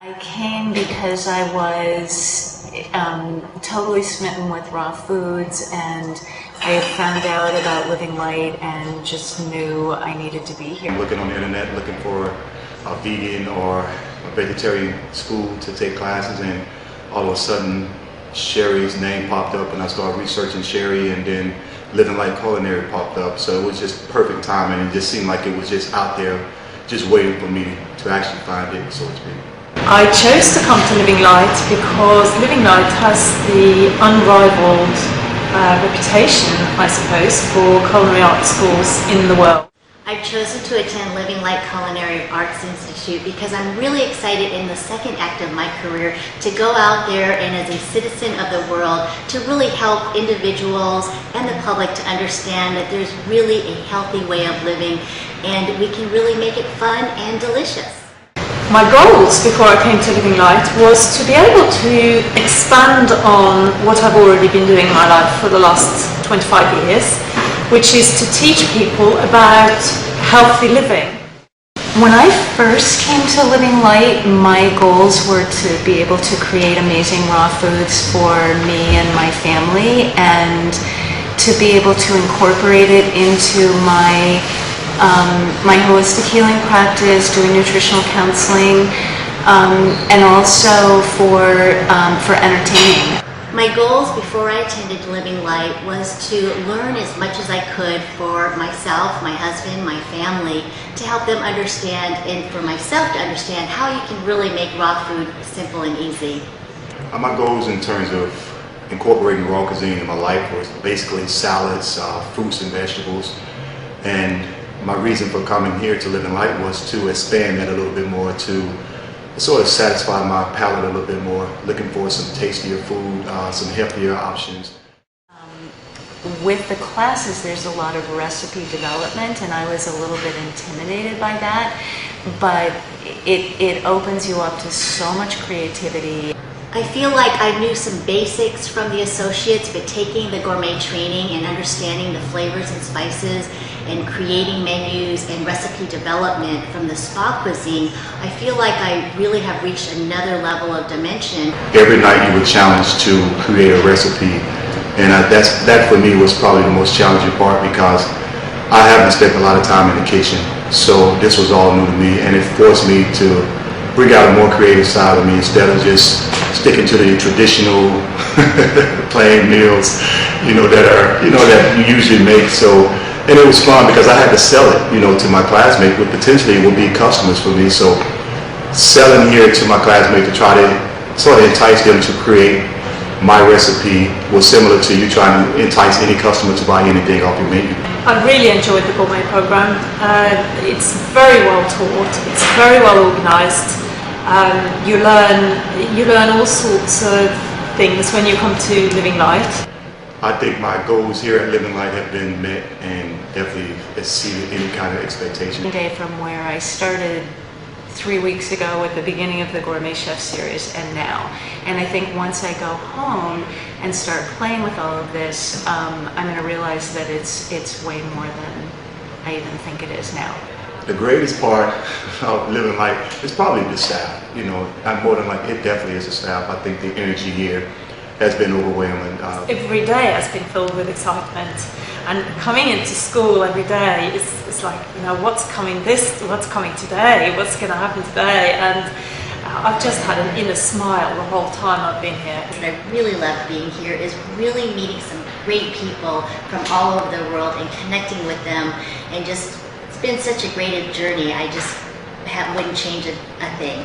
I came because I was totally smitten with raw foods, and I had found out about Living Light and just knew I needed to be here. I'm looking on the internet looking for a vegan or a vegetarian school to take classes, and all of a sudden Sherry's name popped up and I started researching Sherry, and then Living Light Culinary popped up. So it was just perfect timing. It just seemed like it was just out there, just waiting for me to actually find it, so to speak. I chose to come to Living Light because Living Light has the unrivaled reputation, I suppose, for culinary art schools in the world. I've chosen to attend Living Light Culinary Arts Institute because I'm really excited in the second act of my career to go out there and as a citizen of the world to really help individuals and the public to understand that there's really a healthy way of living and we can really make it fun and delicious. My goals before I came to Living Light was to be able to expand on what I've already been doing in my life for the last 25 years, which is to teach people about healthy living. When I first came to Living Light, my goals were to be able to create amazing raw foods for me and my family, and to be able to incorporate it into my holistic healing practice, doing nutritional counseling, and also for entertaining. My goals before I attended Living Light was to learn as much as I could for myself, my husband, my family, to help them understand, and for myself to understand how you can really make raw food simple and easy. My goals in terms of incorporating raw cuisine in my life was basically salads, fruits and vegetables, and my reason for coming here to Living Light was to expand that a little bit more, to sort of satisfy my palate a little bit more, looking for some tastier food, some healthier options. With the classes, there's a lot of recipe development, and I was a little bit intimidated by that, but it opens you up to so much creativity. I feel like I knew some basics from the associates, but taking the gourmet training and understanding the flavors and spices and creating menus and recipe development from the spa cuisine, I feel like I really have reached another level of dimension. Every night you were challenged to create a recipe, and that for me was probably the most challenging part, because I haven't spent a lot of time in the kitchen, so this was all new to me, and it forced me to bring out a more creative side of me instead of just sticking to the traditional plain meals, that you usually make. So, and it was fun because I had to sell it, to my classmates, but potentially it would be customers for me. So selling here to my classmates to try to sort of entice them to create my recipe was similar to you trying to entice any customer to buy anything off your menu. I really enjoyed the Gourmet program. It's very well taught, it's very well organised. You learn all sorts of things when you come to Living Light. I think my goals here at Living Light have been met and definitely exceeded any kind of expectation. Day from where I started 3 weeks ago at the beginning of the Gourmet Chef series and now. And I think once I go home and start playing with all of this, I'm going to realize that it's way more than I even think it is now. The greatest part of Living Light is probably the staff. I'm more than like, it definitely is the staff. I think the energy here has been overwhelming. Every day has been filled with excitement, and coming into school every day it's like, what's coming today, what's going to happen today, and I've just had an inner smile the whole time I've been here. What I really love being here is really meeting some great people from all over the world and connecting with them, and just it's been such a great journey. I just wouldn't change a thing.